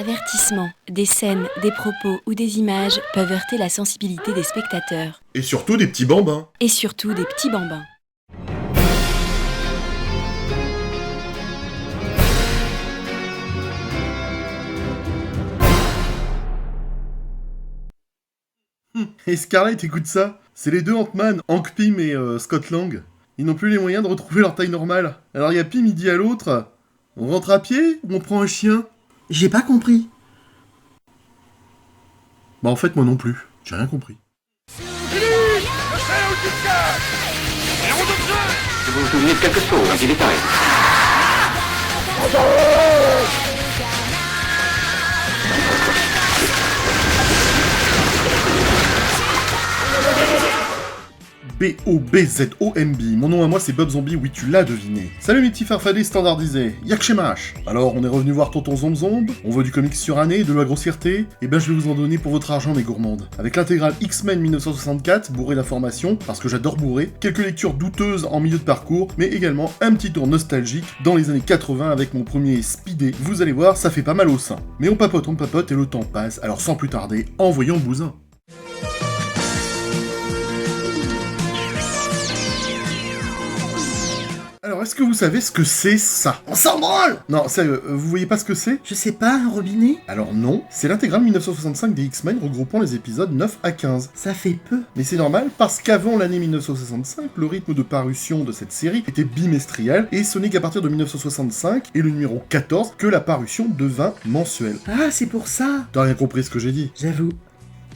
Avertissement. Des scènes, des propos ou des images peuvent heurter la sensibilité des spectateurs. Et surtout des petits bambins. Et surtout des petits bambins. Et Scarlett, écoute ça. C'est les deux Ant-Man, Hank Pym et Scott Lang. Ils n'ont plus les moyens de retrouver leur taille normale. Alors il y a Pym, il dit à l'autre, on rentre à pied ou on prend un chien? J'ai pas compris. Bah en fait moi non plus, j'ai rien compris. Vous vous souvenez de quelque chose, un petit détail. B-O-B-Z-O-M-B, mon nom à moi c'est Bob Zombie, oui tu l'as deviné. Salut mes petits farfadets standardisés, Yakshemash. Alors on est revenu voir Tonton Zomb Zomb, on veut du comics suranné et de la grossièreté, et ben je vais vous en donner pour votre argent mes gourmandes. Avec l'intégrale X-Men 1964, bourré d'informations, parce que j'adore bourrer, quelques lectures douteuses en milieu de parcours, mais également un petit tour nostalgique dans les années 80 avec mon premier Speedé. Vous allez voir, ça fait pas mal au sein. Mais on papote et le temps passe, alors sans plus tarder, envoyons le bousin. Alors, est-ce que vous savez ce que c'est ça? On s'en branle! Non, sérieux, vous voyez pas ce que c'est? Je sais pas, un robinet? Alors non, c'est l'intégrale 1965 des X-Men regroupant les épisodes 9 à 15. Ça fait peu. Mais c'est normal parce qu'avant l'année 1965, le rythme de parution de cette série était bimestriel et ce n'est qu'à partir de 1965 et le numéro 14 que la parution devint mensuelle. Ah, c'est pour ça! T'as rien compris ce que j'ai dit? J'avoue.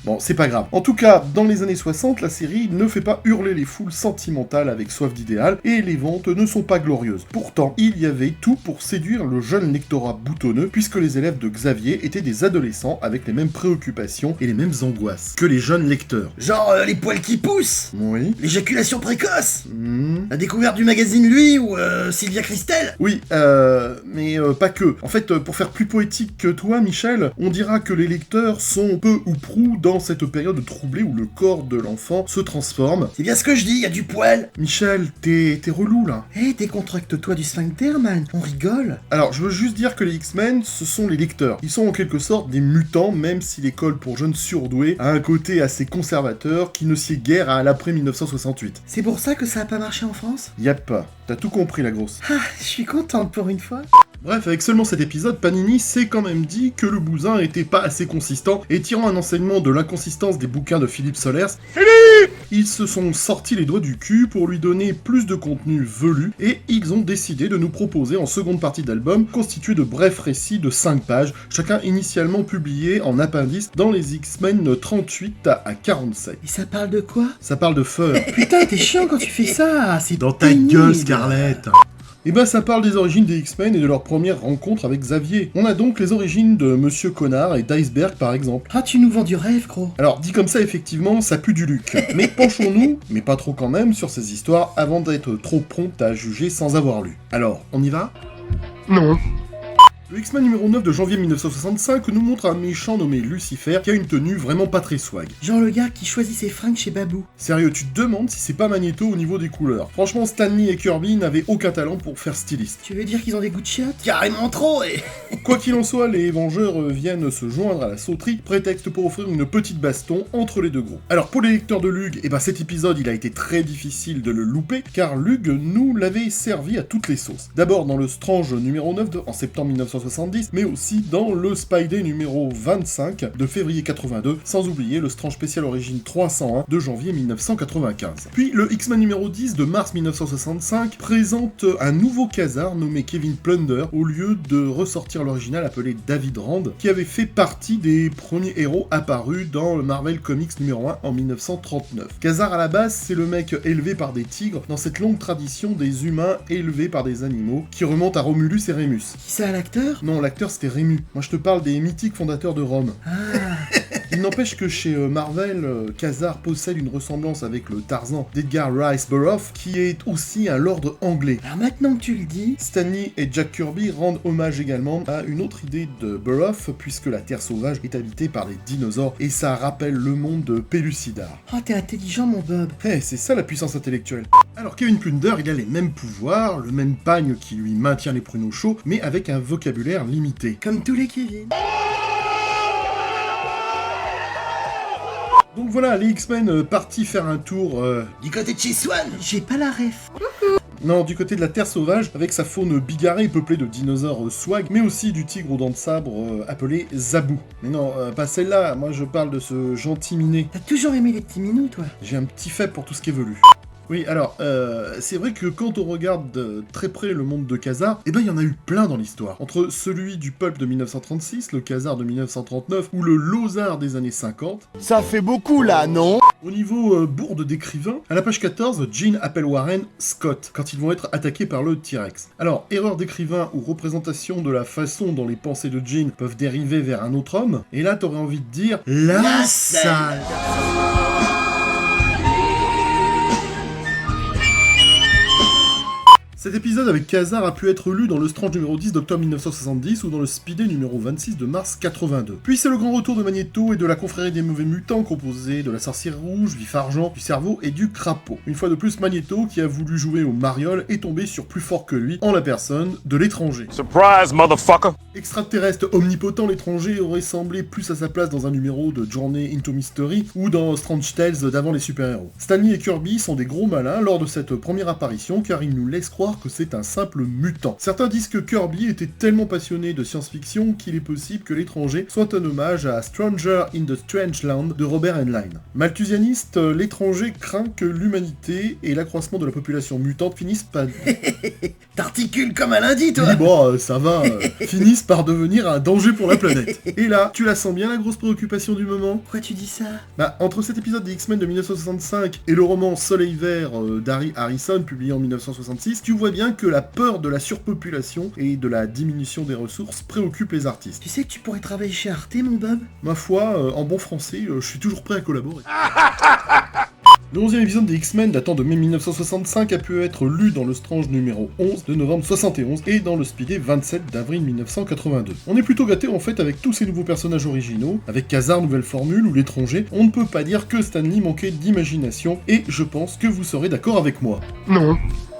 Bon, c'est pas grave. En tout cas, dans les années 60, la série ne fait pas hurler les foules sentimentales avec soif d'idéal, et les ventes ne sont pas glorieuses. Pourtant, il y avait tout pour séduire le jeune lectorat boutonneux, puisque les élèves de Xavier étaient des adolescents avec les mêmes préoccupations et les mêmes angoisses que les jeunes lecteurs. Genre les poils qui poussent! Oui. L'éjaculation précoce! La découverte du magazine Lui ou Sylvia Christel? Oui, mais pas que. En fait, pour faire plus poétique que toi, Michel, on dira que les lecteurs sont peu ou prou dans cette période troublée où le corps de l'enfant se transforme. C'est bien ce que je dis, y a du poil! Michel, t'es relou là. Hé, décontracte-toi du sphincter, man, on rigole! Alors, je veux juste dire que les X-Men, ce sont les lecteurs. Ils sont en quelque sorte des mutants, même si l'école pour jeunes surdoués a un côté assez conservateur qui ne sied guère à l'après 1968. C'est pour ça que ça a pas marché en France? Yep, t'as tout compris la grosse. Ah, je suis contente pour une fois. Bref, avec seulement cet épisode, Panini s'est quand même dit que le bousin était pas assez consistant, et tirant un enseignement de l'inconsistance des bouquins de Philippe Solers, ils se sont sortis les doigts du cul pour lui donner plus de contenu velu, et ils ont décidé de nous proposer en seconde partie d'album, constitué de brefs récits de 5 pages, chacun initialement publié en appendice dans les X-Men 38 à 47. Et ça parle de quoi? Ça parle de fur. Putain, t'es chiant quand tu fais ça! C'est Dans ta pénible. gueule, Scarlett! Et ben ça parle des origines des X-Men et de leur première rencontre avec Xavier. On a donc les origines de Monsieur Connard et d'Iceberg par exemple. Ah, tu nous vends du rêve, gros. Alors dit comme ça effectivement, ça pue du Luc. Mais penchons-nous, mais pas trop quand même, sur ces histoires avant d'être trop prompt à juger sans avoir lu. Alors, on y va? Non. Le X-Men numéro 9 de janvier 1965 nous montre un méchant nommé Lucifer qui a une tenue vraiment pas très swag. Genre le gars qui choisit ses fringues chez Babou. Sérieux, tu te demandes si c'est pas Magneto au niveau des couleurs. Franchement, Stanley et Kirby n'avaient aucun talent pour faire styliste. Tu veux dire qu'ils ont des goûts de chiottes? Carrément trop, et... Quoi qu'il en soit, les Vengeurs viennent se joindre à la sauterie, prétexte pour offrir une petite baston entre les deux groupes. Alors pour les lecteurs de Lug, et ben cet épisode il a été très difficile de le louper, car Lug nous l'avait servi à toutes les sauces. D'abord dans le Strange numéro 9 en septembre 1970, mais aussi dans le Spidey numéro 25 de février 82, sans oublier le Strange spécial origine 301 de janvier 1995. Puis le X-Men numéro 10 de mars 1965 présente un nouveau Khazar nommé Kevin Plunder, au lieu de ressortir l'original appelé David Rand, qui avait fait partie des premiers héros apparus dans le Marvel Comics numéro 1 en 1939. Khazar à la base, c'est le mec élevé par des tigres dans cette longue tradition des humains élevés par des animaux qui remonte à Romulus et Rémus. Qui ça, l'acteur? Non, l'acteur c'était Rému. Moi je te parle des mythiques fondateurs de Rome. Ah. Il n'empêche que chez Marvel, Khazar possède une ressemblance avec le Tarzan d'Edgar Rice Burroughs, qui est aussi un lord anglais. Alors maintenant que tu le dis... Stanley et Jack Kirby rendent hommage également à une autre idée de Burroughs, puisque la Terre sauvage est habitée par des dinosaures, et ça rappelle le monde de Pellucidar. Oh, t'es intelligent, mon Bob. C'est ça la puissance intellectuelle. Alors Kevin Plunder, il a les mêmes pouvoirs, le même pagne qui lui maintient les pruneaux chauds, mais avec un vocabulaire limité. Comme tous les Kevin. Donc voilà, les X-Men partis faire un tour... Du côté de chez Swan, j'ai pas la ref. Non, du côté de la Terre sauvage, avec sa faune bigarrée peuplée de dinosaures swag, mais aussi du tigre aux dents de sabre appelé Zabou. Mais non, pas celle-là, moi je parle de ce gentil minet. T'as toujours aimé les petits minous, toi. J'ai un petit faible pour tout ce qui est velu. Oui, alors, c'est vrai que quand on regarde de très près le monde de Ka-Zar, eh ben il y en a eu plein dans l'histoire. Entre celui du pulp de 1936, le Ka-Zar de 1939 ou le Lozar des années 50. Ça fait beaucoup là, non? Au niveau bourde d'écrivain, à la page 14, Jean appelle Warren Scott quand ils vont être attaqués par le T-Rex. Alors, erreur d'écrivain ou représentation de la façon dont les pensées de Jean peuvent dériver vers un autre homme, et là t'aurais envie de dire la salle. Cet épisode avec Ka-Zar a pu être lu dans le Strange numéro 10 d'octobre 1970 ou dans le Speedé numéro 26 de mars 82. Puis c'est le grand retour de Magneto et de la confrérie des mauvais mutants composée de la sorcière rouge, Vif-Argent, du cerveau et du crapaud. Une fois de plus, Magneto, qui a voulu jouer au mariole, est tombé sur plus fort que lui, en la personne de l'étranger. Surprise, motherfucker! Extraterrestre omnipotent, l'étranger aurait semblé plus à sa place dans un numéro de Journey into Mystery ou dans Strange Tales d'avant les super-héros. Stanley et Kirby sont des gros malins lors de cette première apparition car ils nous laissent croire que c'est un simple mutant. Certains disent que Kirby était tellement passionné de science-fiction qu'il est possible que l'étranger soit un hommage à Stranger in the Strange Land de Robert Heinlein. Malthusianiste, l'étranger craint que l'humanité et l'accroissement de la population mutante finissent par... T'articules comme un lundi, toi. Oui, bon, ça va, finissent par devenir un danger pour la planète. Et là, tu la sens bien la grosse préoccupation du moment? Pourquoi tu dis ça? Bah, entre cet épisode des X-Men de 1965 et le roman Soleil Vert d'Harry Harrison, publié en 1966, tu vois bien que la peur de la surpopulation et de la diminution des ressources préoccupe les artistes. Tu sais que tu pourrais travailler chez Arte, mon Bob? Ma foi, en bon français, je suis toujours prêt à collaborer. Le 11e épisode des X-Men datant de mai 1965 a pu être lu dans le Strange numéro 11 de novembre 71 et dans le Speedé 27 d'avril 1982. On est plutôt gâté en fait avec tous ces nouveaux personnages originaux, avec Ka-Zar nouvelle formule ou l'étranger, on ne peut pas dire que Stan Lee manquait d'imagination et je pense que vous serez d'accord avec moi. Non.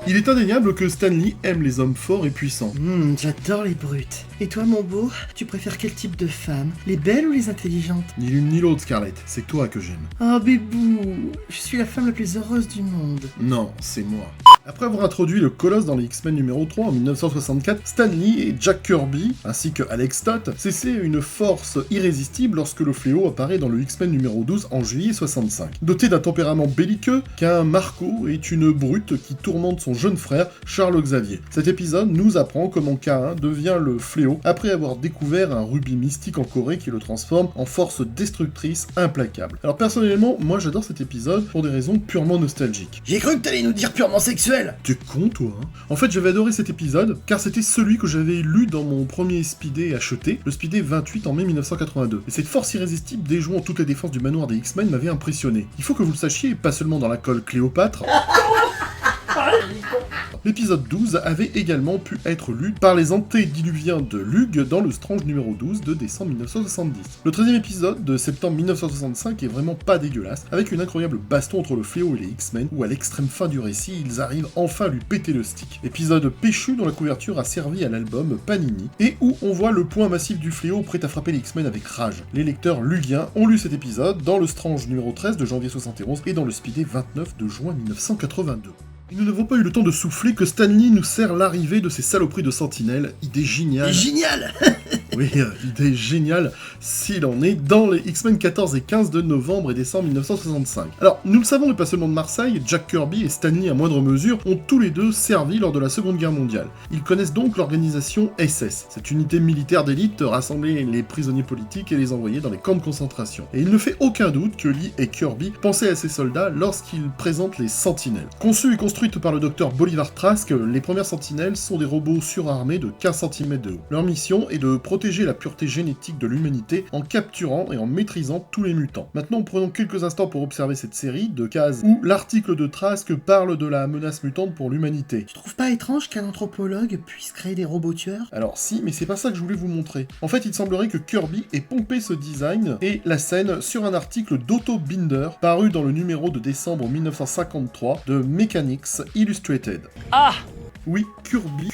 Il est indéniable que Stan Lee aime les hommes forts et puissants. J'adore les brutes. Et toi, mon beau, tu préfères quel type de femme? Les belles ou les intelligentes? Ni l'une ni l'autre, Scarlett, c'est toi que j'aime. Oh, bébou, je suis la femme la plus heureuse du monde. Non, c'est moi. Après avoir introduit le Colosse dans les X-Men numéro 3 en 1964, Stan Lee et Jack Kirby, ainsi que Alex Stott, cessaient une force irrésistible lorsque le fléau apparaît dans le X-Men numéro 12 en juillet 65. Doté d'un tempérament belliqueux, qu'un Marco est une brute qui tourmente son jeune frère, Charles Xavier. Cet épisode nous apprend comment K1 devient le fléau après avoir découvert un rubis mystique en Corée qui le transforme en force destructrice implacable. Alors personnellement, moi j'adore cet épisode pour des raisons purement nostalgiques. J'ai cru que t'allais nous dire purement sexuel. T'es con, toi, hein? En fait, j'avais adoré cet épisode, car c'était celui que j'avais lu dans mon premier Speedé acheté, le Speedé 28 en mai 1982. Et cette force irrésistible déjouant toutes les défenses du manoir des X-Men m'avait impressionné. Il faut que vous le sachiez, pas seulement dans la colle Cléopâtre... L'épisode 12 avait également pu être lu par les antédiluviens de Lug dans le Strange numéro 12 de décembre 1970. Le 13e épisode de septembre 1965 est vraiment pas dégueulasse, avec une incroyable baston entre le fléau et les X-Men, où à l'extrême fin du récit, ils arrivent enfin à lui péter le stick. Épisode péchu dont la couverture a servi à l'album Panini, et où on voit le poing massif du fléau prêt à frapper les X-Men avec rage. Les lecteurs lugiens ont lu cet épisode dans le Strange numéro 13 de janvier 71 et dans le Speedé 29 de juin 1982. Et nous n'avons pas eu le temps de souffler que Stan Lee nous sert l'arrivée de ces saloperies de sentinelles. Idée géniale. Génial. Oui, idée géniale s'il en est dans les X-Men 14 et 15 de novembre et décembre 1965. Alors, nous le savons, et pas seulement de Marseille, Jack Kirby et Stan Lee à moindre mesure ont tous les deux servi lors de la Seconde Guerre mondiale. Ils connaissent donc l'organisation SS, cette unité militaire d'élite rassembler les prisonniers politiques et les envoyer dans les camps de concentration. Et il ne fait aucun doute que Lee et Kirby pensaient à ces soldats lorsqu'ils présentent les sentinelles. Conçus et construites par le docteur Bolivar Trask, les premières sentinelles sont des robots surarmés de 15 cm de haut. Leur mission est de protéger la pureté génétique de l'humanité en capturant et en maîtrisant tous les mutants. Maintenant, prenons quelques instants pour observer cette série de cases où l'article de Trask parle de la menace mutante pour l'humanité. Tu trouves pas étrange qu'un anthropologue puisse créer des robots tueurs? Alors si, mais c'est pas ça que je voulais vous montrer. En fait, il semblerait que Kirby ait pompé ce design et la scène sur un article d'Otto Binder paru dans le numéro de décembre 1953 de Mechanics Illustrated. Ah! Oui, Kirby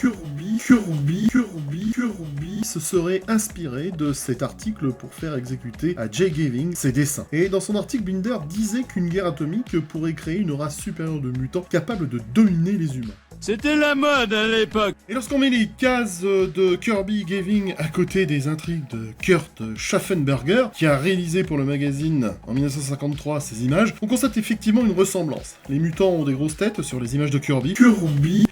se serait inspiré de cet article pour faire exécuter à Jay Gavin ses dessins. Et dans son article, Binder disait qu'une guerre atomique pourrait créer une race supérieure de mutants capables de dominer les humains. C'était la mode à l'époque. Et lorsqu'on met les cases de Kirby Gavin à côté des intrigues de Kurt Schaffenberger, qui a réalisé pour le magazine en 1953 ces images, on constate effectivement une ressemblance. Les mutants ont des grosses têtes sur les images de Kirby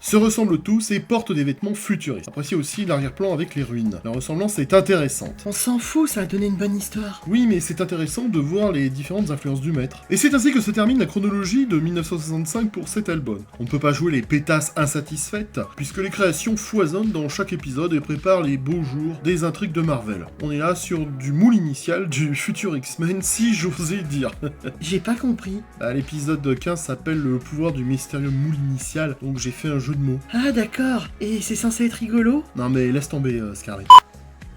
se ressemblent tous et portent des vêtements futuristes. Appréciez aussi l'arrière-plan avec les ruines. La ressemblance est intéressante. On s'en fout, ça a donné une bonne histoire. Oui, mais c'est intéressant de voir les différentes influences du maître. Et c'est ainsi que se termine la chronologie de 1965 pour cet album. On ne peut pas jouer les pétasses insatisfaites, puisque les créations foisonnent dans chaque épisode et préparent les beaux jours des intrigues de Marvel. On est là sur du moule initial du futur X-Men, si j'osais dire. J'ai pas compris. L'épisode 15 s'appelle Le pouvoir du mystérieux moule initial, donc j'ai fait un jeu de mots. Ah d'accord, et c'est censé être rigolo? Non mais laisse tomber, Scarlett.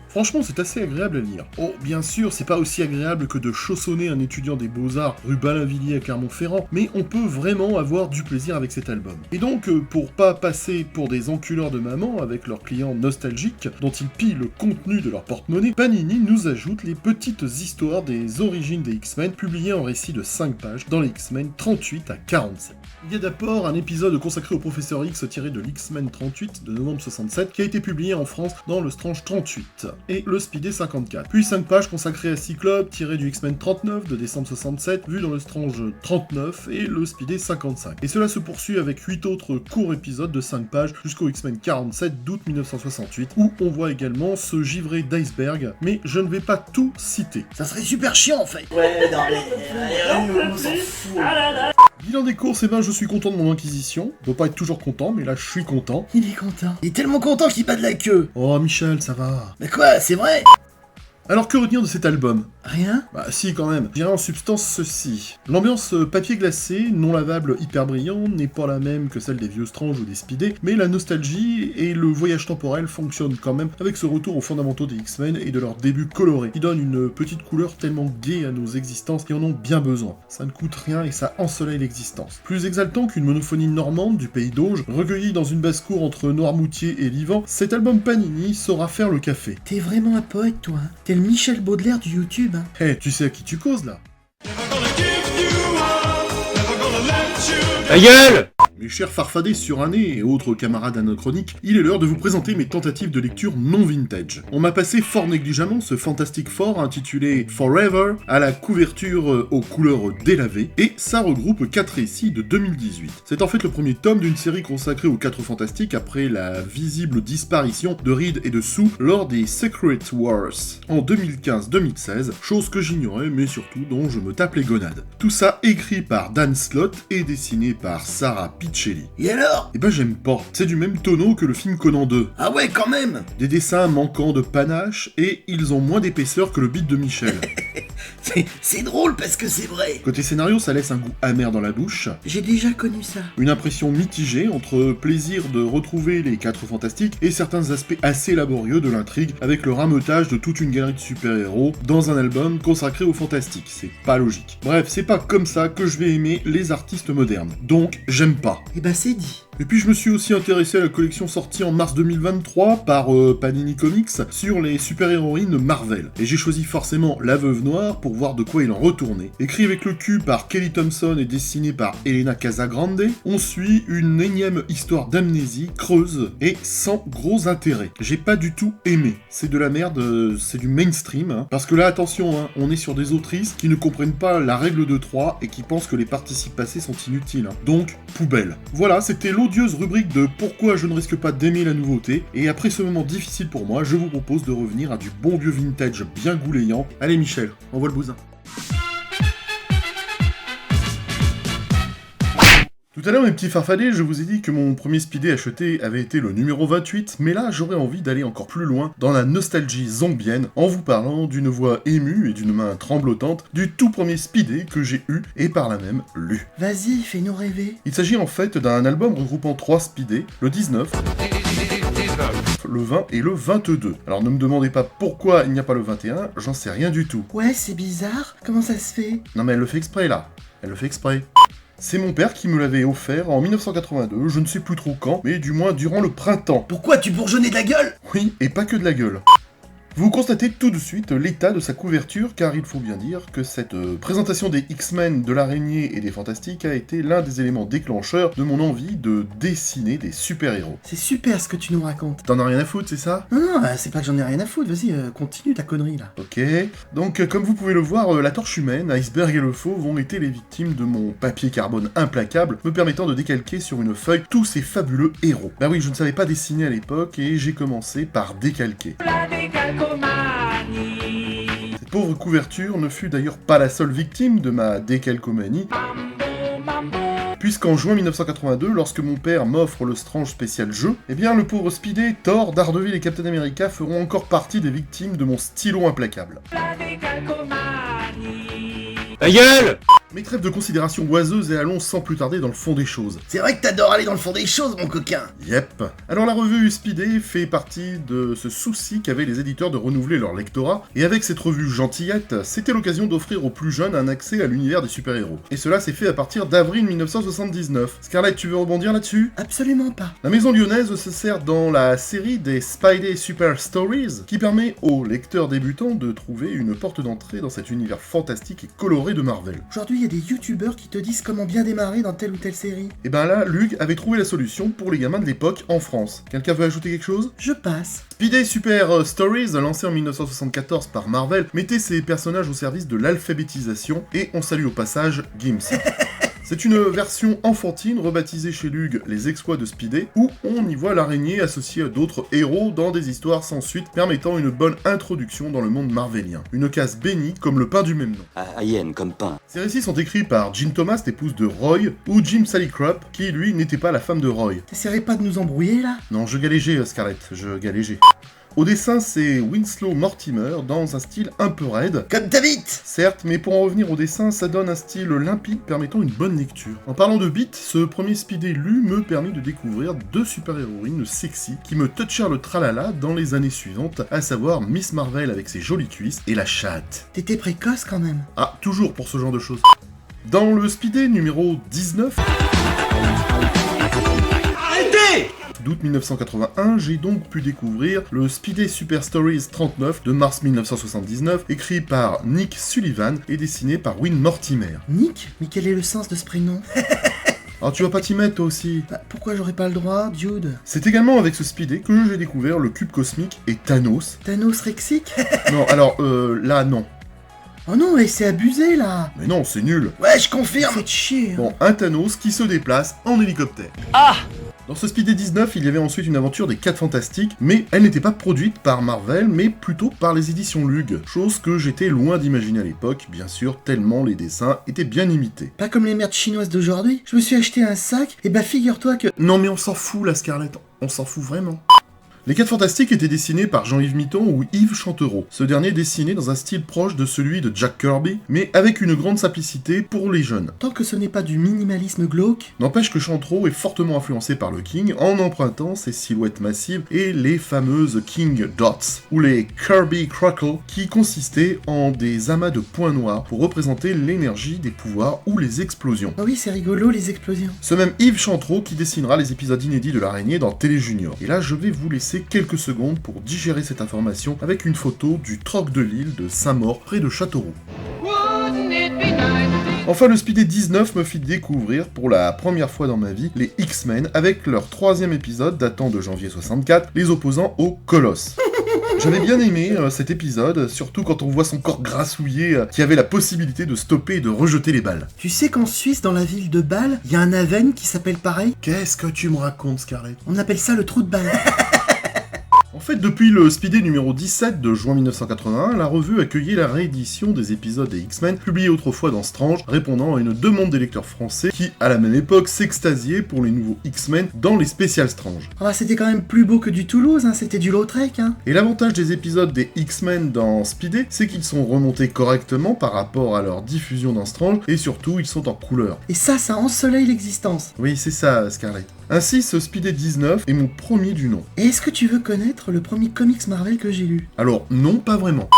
Franchement, c'est assez agréable à lire. Oh, bien sûr, c'est pas aussi agréable que de chaussonner un étudiant des Beaux-Arts rue Balinvilliers à Clermont-Ferrand, mais on peut vraiment avoir du plaisir avec cet album. Et donc, pour pas passer pour des enculeurs de maman avec leurs clients nostalgiques, dont ils pillent le contenu de leur porte-monnaie, Panini nous ajoute les petites histoires des origines des X-Men, publiées en récit de 5 pages dans les X-Men 38 à 47. Il y a d'abord un épisode consacré au Professeur X tiré de l'X-Men 38 de novembre 67, qui a été publié en France dans le Strange 38. Et le Speedy 54. Puis 5 pages consacrées à Cyclope, tiré du X-Men 39 de décembre 67, vu dans le Strange 39 et le Speedy 55. Et cela se poursuit avec 8 autres courts épisodes de 5 pages jusqu'au X-Men 47 d'août 1968, où on voit également ce givré d'iceberg, mais je ne vais pas tout citer. Ça serait super chiant en fait. Ouais, non mais... on s'en fout. Bilan des courses, je suis content de mon Inquisition. On peut pas être toujours content, mais là je suis content. Il est content. Il est tellement content qu'il bat de la queue. Oh Michel, ça va. Mais quoi, c'est vrai? Alors que retenir de cet album? Rien? Bah si quand même, je dirais en substance ceci. L'ambiance papier glacé, non lavable, hyper brillant, n'est pas la même que celle des vieux Strange ou des Speedés, mais la nostalgie et le voyage temporel fonctionnent quand même avec ce retour aux fondamentaux des X-Men et de leur début coloré, qui donne une petite couleur tellement gaie à nos existences qui en ont bien besoin. Ça ne coûte rien et ça ensoleille l'existence. Plus exaltant qu'une monophonie normande du pays d'Auge, recueillie dans une basse-cour entre Noirmoutier et Livan, cet album Panini saura faire le café. T'es vraiment un poète toi, hein. T'es le Michel Baudelaire du YouTube, hein. Hey, tu sais à qui tu causes là? Ta gueule! Mes chers farfadets surannés et autres camarades anachroniques, il est l'heure de vous présenter mes tentatives de lecture non vintage. On m'a passé fort négligemment ce Fantastic Four intitulé Forever, à la couverture aux couleurs délavées, et ça regroupe 4 récits de 2018. C'est en fait le premier tome d'une série consacrée aux 4 Fantastiques après la visible disparition de Reed et de Sue lors des Secret Wars en 2015-2016, chose que j'ignorais mais surtout dont je me tape les gonades. Tout ça écrit par Dan Slott et dessiné par Sarah Pichelli. Et alors? Eh ben j'aime pas, c'est du même tonneau que le film Conan 2. Ah ouais, quand même. Des dessins manquant de panache et ils ont moins d'épaisseur que le beat de Michel. C'est drôle parce que c'est vrai. Côté scénario, ça laisse un goût amer dans la bouche, J'ai déjà connu ça. une impression mitigée entre plaisir de retrouver les 4 Fantastiques et certains aspects assez laborieux de l'intrigue avec le rameutage de toute une galerie de super-héros dans un album consacré aux Fantastiques. C'est pas logique. Bref, c'est pas comme ça que je vais aimer les artistes modernes. Donc, j'aime pas. Eh ben c'est dit. Et puis je me suis aussi intéressé à la collection sortie en mars 2023 par Panini Comics sur les super-héroïnes Marvel. Et j'ai choisi forcément La Veuve Noire pour voir de quoi il en retournait. Écrit avec le cul par Kelly Thompson et dessiné par Elena Casagrande, on suit une énième histoire d'amnésie creuse et sans gros intérêt. J'ai pas du tout aimé. C'est de la merde, c'est du mainstream. Hein. Parce que là, attention, hein, on est sur des autrices qui ne comprennent pas la règle de 3 et qui pensent que les participes passés sont inutiles. Hein. Donc, poubelle. Voilà, c'était l'odieuse rubrique de pourquoi je ne risque pas d'aimer la nouveauté, et après ce moment difficile pour moi, je vous propose de revenir à du bon vieux vintage bien goulayant. Allez Michel, envoie le bousin. Tout à l'heure, mes petits farfadets, je vous ai dit que mon premier Speedy acheté avait été le numéro 28, mais là, j'aurais envie d'aller encore plus loin dans la nostalgie zombienne en vous parlant d'une voix émue et d'une main tremblotante du tout premier Speedy que j'ai eu et par là même lu. Vas-y, fais-nous rêver. Il s'agit en fait d'un album regroupant 3 Speedy, le 19, le 20 et le 22. Alors ne me demandez pas pourquoi il n'y a pas le 21, j'en sais rien du tout. Ouais, c'est bizarre. Comment ça se fait? Non mais elle le fait exprès là, elle le fait exprès. C'est mon père qui me l'avait offert en 1982, je ne sais plus trop quand, mais du moins durant le printemps. Pourquoi tu bourgeonnais de la gueule? Oui, et pas que de la gueule. Vous constatez tout de suite l'état de sa couverture, car il faut bien dire que cette présentation des X-Men, de l'araignée et des Fantastiques a été l'un des éléments déclencheurs de mon envie de dessiner des super-héros. C'est super ce que tu nous racontes. T'en as rien à foutre, c'est ça? Non, c'est pas que j'en ai rien à foutre, vas-y, continue ta connerie là. Ok, donc comme vous pouvez le voir, la Torche Humaine, Iceberg et le Fauve ont été les victimes de mon papier carbone implacable, me permettant de décalquer sur une feuille tous ces fabuleux héros. Bah oui, je ne savais pas dessiner à l'époque, et j'ai commencé par décalquer. Cette pauvre couverture ne fut d'ailleurs pas la seule victime de ma décalcomanie, puisqu'en juin 1982, lorsque mon père m'offre le Strange spécial jeu, eh bien le pauvre Spidey, Thor, Daredevil et Captain America feront encore partie des victimes de mon stylo implacable. Ta gueule! Mais trêve de considération oiseuse et allons sans plus tarder dans le fond des choses. C'est vrai que t'adores aller dans le fond des choses, mon coquin. Yep. Alors la revue Spidey fait partie de ce souci qu'avaient les éditeurs de renouveler leur lectorat, et avec cette revue gentillette, c'était l'occasion d'offrir aux plus jeunes un accès à l'univers des super-héros. Et cela s'est fait à partir d'avril 1979. Scarlett, tu veux rebondir là-dessus? Absolument pas. La maison lyonnaise se sert dans la série des Spidey Super Stories, qui permet aux lecteurs débutants de trouver une porte d'entrée dans cet univers fantastique et coloré de Marvel. Aujourd'hui, il y a des youtubeurs qui te disent comment bien démarrer dans telle ou telle série. Et ben là, Lug avait trouvé la solution pour les gamins de l'époque en France. Quelqu'un veut ajouter quelque chose? Je passe. Spidey Super Stories, lancé en 1974 par Marvel, mettait ses personnages au service de l'alphabétisation, et on salue au passage Gims. C'est une version enfantine rebaptisée chez Lug Les Exploits de Spidey, où on y voit l'araignée associée à d'autres héros dans des histoires sans suite, permettant une bonne introduction dans le monde marvelien. Une case bénie comme le pain du même nom. Hayen comme pain. Ces récits sont écrits par Jean Thomas, épouse de Roy, ou Jim Salicrup, qui lui n'était pas la femme de Roy. T'essaierais pas de nous embrouiller là? Non, je galégeais, Scarlett, je galégeais. Au dessin, c'est Winslow Mortimer, dans un style un peu raide. Comme ta bite. Certes, mais pour en revenir au dessin, ça donne un style limpide permettant une bonne lecture. En parlant de bite, ce premier Spidey lu me permit de découvrir deux super-héroïnes sexy qui me touchèrent le tralala dans les années suivantes, à savoir Miss Marvel avec ses jolies cuisses et la chatte. T'étais précoce quand même. Ah, toujours pour ce genre de choses. Dans le Spidey numéro 19... d'août 1981, j'ai donc pu découvrir le Spidey Super Stories 39 de mars 1979, écrit par Nick Sullivan et dessiné par Win Mortimer. Nick? Mais quel est le sens de ce prénom? Alors tu vas pas t'y mettre toi aussi? Bah, pourquoi j'aurais pas le droit, Jude? C'est également avec ce Spidey que j'ai découvert le cube cosmique et Thanos. Thanos Rexique? Non, alors là non. Oh non, mais c'est abusé là! Mais non, c'est nul. Ouais, je confirme. Faites chier! Hein. Bon, un Thanos qui se déplace en hélicoptère. Ah! Dans ce Spidey 19, il y avait ensuite une aventure des 4 Fantastiques, mais elle n'était pas produite par Marvel, mais plutôt par les éditions Lug, chose que j'étais loin d'imaginer à l'époque, bien sûr, tellement les dessins étaient bien imités. Pas comme les merdes chinoises d'aujourd'hui. Je me suis acheté un sac, et bah figure-toi que... Non mais on s'en fout la Scarlett, on s'en fout vraiment. Les 4 Fantastiques étaient dessinés par Jean-Yves Mitton ou Yves Chantereau. Ce dernier dessiné dans un style proche de celui de Jack Kirby, mais avec une grande simplicité pour les jeunes. Tant que ce n'est pas du minimalisme glauque... N'empêche que Chantereau est fortement influencé par le King en empruntant ses silhouettes massives et les fameuses King Dots, ou les Kirby Crackle, qui consistaient en des amas de points noirs pour représenter l'énergie des pouvoirs ou les explosions. Ah oui, c'est rigolo les explosions. Ce même Yves Chantereau qui dessinera les épisodes inédits de l'araignée dans Télé Junior. Et là, je vais vous laisser quelques secondes pour digérer cette information avec une photo du troc de l'île de Saint-Maur près de Châteauroux. Enfin, le Spidey 19 me fit découvrir pour la première fois dans ma vie les X-Men avec leur 3e épisode datant de janvier 64, les opposants au Colosse. J'avais bien aimé cet épisode, surtout quand on voit son corps grassouillé qui avait la possibilité de stopper et de rejeter les balles. Tu sais qu'en Suisse, dans la ville de Bâle, il y a un Aven qui s'appelle pareil? Qu'est-ce que tu me racontes, Scarlett? On appelle ça le trou de balle. En fait, depuis le Spidey numéro 17 de juin 1981, la revue accueillait la réédition des épisodes des X-Men, publiés autrefois dans Strange, répondant à une demande des lecteurs français qui, à la même époque, s'extasiaient pour les nouveaux X-Men dans les spéciales Strange. Ah bah c'était quand même plus beau que du Toulouse, hein, c'était du Lautrec, hein. Et l'avantage des épisodes des X-Men dans Spidey, c'est qu'ils sont remontés correctement par rapport à leur diffusion dans Strange, et surtout, ils sont en couleur. Et ça ensoleille l'existence. Oui, c'est ça, Scarlett. Ainsi, ce Spidey 19 est mon premier du nom. Et est-ce que tu veux connaître le premier comics Marvel que j'ai lu? Alors, non, pas vraiment.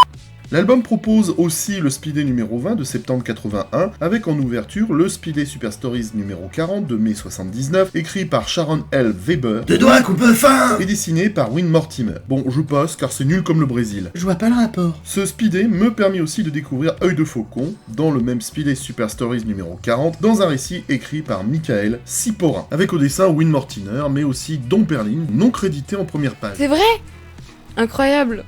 L'album propose aussi le Speedé numéro 20 de septembre 81, avec en ouverture le Speedé Super Stories numéro 40 de mai 79, écrit par Sharon L. Weber De doigts coupe fin. et dessiné par Win Mortimer. Bon, je passe car c'est nul comme le Brésil. Je vois pas le rapport. Ce Speedé me permet aussi de découvrir Œil de Faucon, dans le même Speedé Super Stories numéro 40, dans un récit écrit par Michael Siporin, avec au dessin Win Mortimer, mais aussi Don Perlin, non crédité en première page. C'est vrai? Incroyable!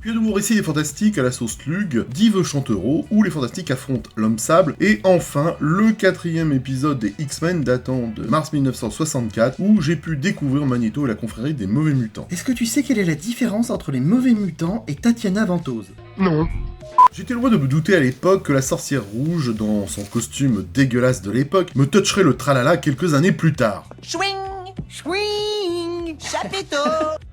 Puis un nouveau récit des Fantastiques à la sauce Lug, d'Yves Chantereau, où les Fantastiques affrontent l'Homme Sable, et enfin, le 4e épisode des X-Men datant de mars 1964, où j'ai pu découvrir Magneto et la confrérie des Mauvais Mutants. Est-ce que tu sais quelle est la différence entre les mauvais mutants et Tatiana Ventose? Non. J'étais loin de me douter à l'époque que la sorcière rouge, dans son costume dégueulasse de l'époque, me toucherait le tralala quelques années plus tard. Swing, swing, chapiteau.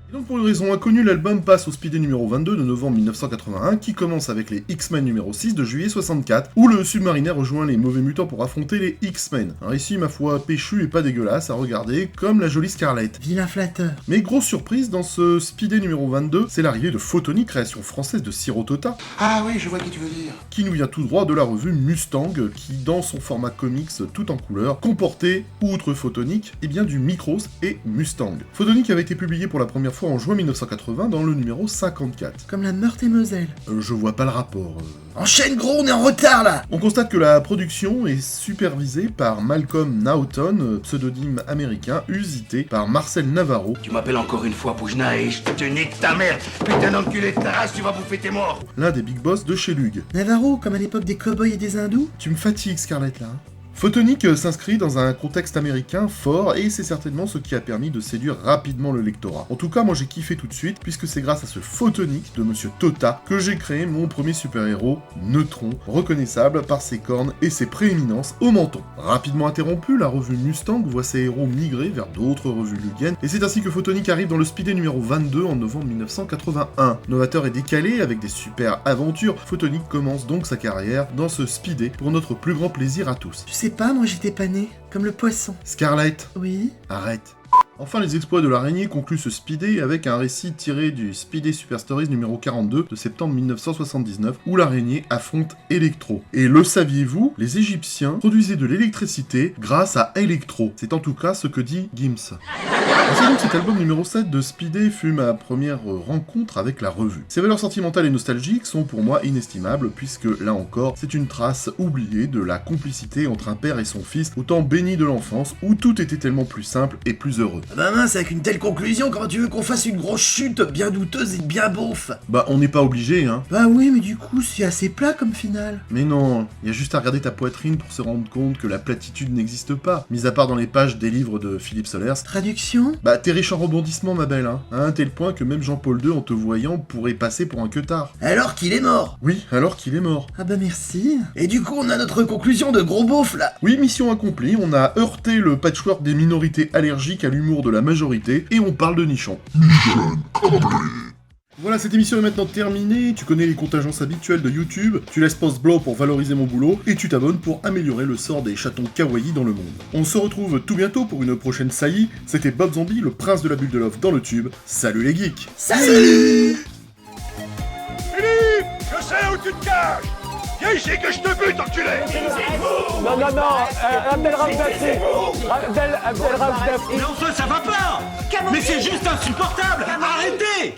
Et donc pour une raison inconnue, l'album passe au Speedé numéro 22 de novembre 1981, qui commence avec les X-Men numéro 6 de juillet 64, où le Submariner rejoint les Mauvais Mutants pour affronter les X-Men. Un récit, ma foi, péchu et pas dégueulasse à regarder, comme la jolie Scarlett. Vilain flatteur. Mais grosse surprise, dans ce Speedé numéro 22, c'est l'arrivée de Photonic, création française de Sirotota, Ah oui, je vois qui tu veux dire. qui nous vient tout droit de la revue Mustang, qui dans son format comics tout en couleur, comportait, outre Photonic, et bien du Micros et Mustang. Photonic avait été publié pour la première fois en juin 1980 dans le numéro 54. Comme la Meurthe-et-Moselle. Je vois pas le rapport. Enchaîne gros, on est en retard là. On constate que la production est supervisée par Malcolm Naughton, pseudonyme américain, usité par Marcel Navarro, Tu m'appelles encore une fois Poujna et je te nique ta mère. Putain d'enculé de ta race, tu vas bouffer tes morts. l'un des big boss de chez Lug. Navarro, comme à l'époque des cow-boys et des hindous? Tu me fatigues, Scarlett, là. Photonic s'inscrit dans un contexte américain fort et c'est certainement ce qui a permis de séduire rapidement le lectorat. En tout cas, moi j'ai kiffé tout de suite puisque c'est grâce à ce Photonic de Monsieur Tota que j'ai créé mon premier super-héros, Neutron, reconnaissable par ses cornes et ses prééminences au menton. Rapidement interrompue, la revue Mustang voit ses héros migrer vers d'autres revues lugiennes et c'est ainsi que Photonic arrive dans le Speedé numéro 22 en novembre 1981. Novateur et décalé avec des super aventures, Photonic commence donc sa carrière dans ce Speedé pour notre plus grand plaisir à tous. Tu sais pas, moi j'étais pas né. Comme le poisson. Scarlett, Oui? arrête. Enfin, les exploits de l'araignée concluent ce Speedé avec un récit tiré du Speedé Super Stories numéro 42 de septembre 1979 où l'araignée affronte Electro. Et le saviez-vous, les Égyptiens produisaient de l'électricité grâce à Electro. C'est en tout cas ce que dit Gims. Ainsi donc cet album numéro 7 de Speedé fut ma première rencontre avec la revue. Ses valeurs sentimentales et nostalgiques sont pour moi inestimables puisque là encore c'est une trace oubliée de la complicité entre un père et son fils au temps béni de l'enfance où tout était tellement plus simple et plus heureux. Ah bah mince, avec une telle conclusion, comment tu veux qu'on fasse une grosse chute bien douteuse et bien beauf? Bah on n'est pas obligé hein. Bah oui, mais du coup, c'est assez plat comme finale. Mais non, il y a juste à regarder ta poitrine pour se rendre compte que la platitude n'existe pas, mis à part dans les pages des livres de Philippe Solers. Traduction? Bah t'es riche en rebondissements ma belle, hein, à un tel point que même Jean-Paul II en te voyant pourrait passer pour un queutard. Alors qu'il est mort. Oui, alors qu'il est mort. Ah bah merci. Et du coup, on a notre conclusion de gros beauf là. Oui, mission accomplie, on a heurté le patchwork des minorités allergiques à l'humour de la majorité, et on parle de nichon. Voilà, cette émission est maintenant terminée, tu connais les contingences habituelles de YouTube, tu laisses post-blow pour valoriser mon boulot, et tu t'abonnes pour améliorer le sort des chatons kawaii dans le monde. On se retrouve tout bientôt pour une prochaine saillie, c'était Bob Zombie, le prince de la bulle de love dans le tube, salut les geeks. Salut. Philippe, je sais où tu te caches. Viens ici que je te bute, enculé. Non, Abdelrahman Dafri. Mais enfin, ça va pas. Mais c'est juste insupportable. Arrêtez.